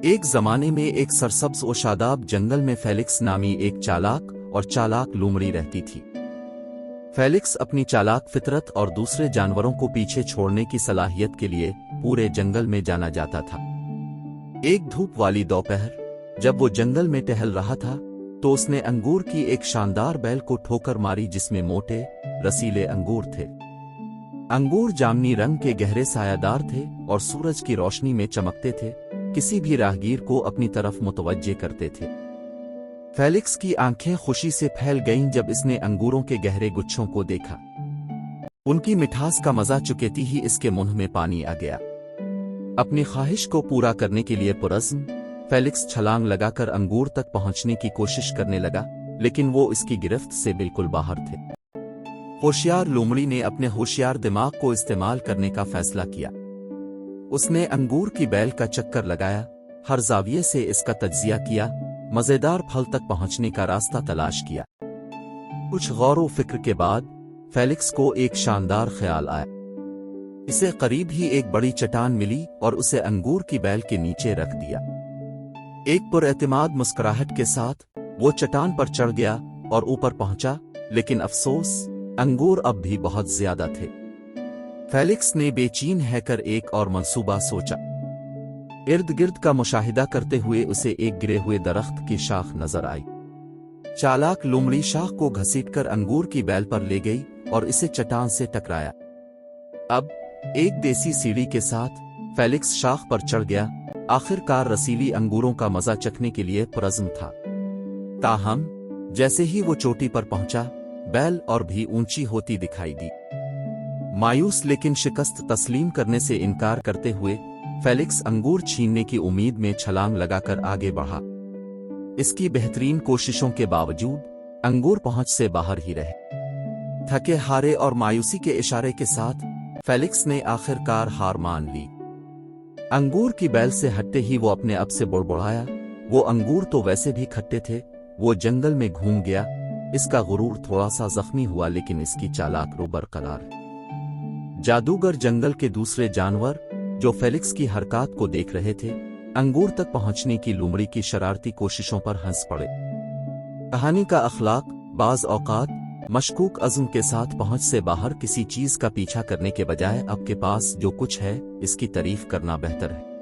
ایک زمانے میں ایک سرسبز و شاداب جنگل میں فیلکس نامی ایک چالاک اور چالاک لومڑی رہتی تھی۔ فیلکس اپنی چالاک فطرت اور دوسرے جانوروں کو پیچھے چھوڑنے کی صلاحیت کے لیے پورے جنگل میں جانا جاتا تھا۔ ایک دھوپ والی دوپہر جب وہ جنگل میں ٹہل رہا تھا تو اس نے انگور کی ایک شاندار بیل کو ٹھوکر ماری جس میں موٹے، رسیلے انگور تھے۔ انگور جامنی رنگ کے گہرے سایہ دار تھے اور سورج کی روشنی میں چمکتے تھے، کسی بھی راہگیر کو اپنی طرف متوجہ کرتے تھے۔ فیلکس کی آنکھیں خوشی سے پھیل گئیں جب اس نے انگوروں کے گہرے گچھوں کو دیکھا۔ ان کی مٹھاس کا مزہ چکھتے ہی اس کے منہ میں پانی آ گیا۔ اپنی خواہش کو پورا کرنے کے لیے پرعزم فیلکس چھلانگ لگا کر انگور تک پہنچنے کی کوشش کرنے لگا، لیکن وہ اس کی گرفت سے بالکل باہر تھے۔ ہوشیار لومڑی نے اپنے ہوشیار دماغ کو استعمال کرنے کا فیصلہ کیا۔ اس نے انگور کی بیل کا چکر لگایا، ہر زاویے سے اس کا تجزیہ کیا، مزیدار پھل تک پہنچنے کا راستہ تلاش کیا۔ کچھ غور و فکر کے بعد فیلکس کو ایک شاندار خیال آیا۔ اسے قریب ہی ایک بڑی چٹان ملی اور اسے انگور کی بیل کے نیچے رکھ دیا۔ ایک پراعتماد مسکراہٹ کے ساتھ وہ چٹان پر چڑھ گیا اور اوپر پہنچا، لیکن افسوس انگور اب بھی بہت زیادہ تھے۔ فیلکس نے بے چین ہے کر ایک اور منصوبہ سوچا۔ ارد گرد کا مشاہدہ کرتے ہوئے اسے ایک گرے ہوئے درخت کی شاخ نظر آئی۔ چالاک لومڑی شاخ کو گھسیٹ کر انگور کی بیل پر لے گئی اور اسے چٹان سے ٹکرایا۔ اب ایک دیسی سیڑھی کے ساتھ فیلکس شاخ پر چڑھ گیا، آخر کار رسیلی انگوروں کا مزہ چکھنے کے لیے پرعزم تھا۔ تاہم جیسے ہی وہ چوٹی پر پہنچا، بیل اور بھی اونچی ہوتی دکھائی دی۔ مایوس لیکن شکست تسلیم کرنے سے انکار کرتے ہوئے فیلکس انگور چھیننے کی امید میں چھلانگ لگا کر آگے بڑھا۔ اس کی بہترین کوششوں کے باوجود انگور پہنچ سے باہر ہی رہے۔ تھکے ہارے اور مایوسی کے اشارے کے ساتھ فیلکس نے آخر کار ہار مان لی۔ انگور کی بیل سے ہٹتے ہی وہ اپنے آپ سے بڑبڑایا، وہ انگور تو ویسے بھی کھٹے تھے۔ وہ جنگل میں گھوم گیا، اس کا غرور تھوڑا سا زخمی ہوا لیکن اس کی چالاک رو برقرار ہے۔ جادوگر جنگل کے دوسرے جانور جو فیلکس کی حرکات کو دیکھ رہے تھے، انگور تک پہنچنے کی لومڑی کی شرارتی کوششوں پر ہنس پڑے۔ کہانی کا اخلاق بعض اوقات مشکوک عزم کے ساتھ پہنچ سے باہر کسی چیز کا پیچھا کرنے کے بجائے آپ کے پاس جو کچھ ہے اس کی تعریف کرنا بہتر ہے۔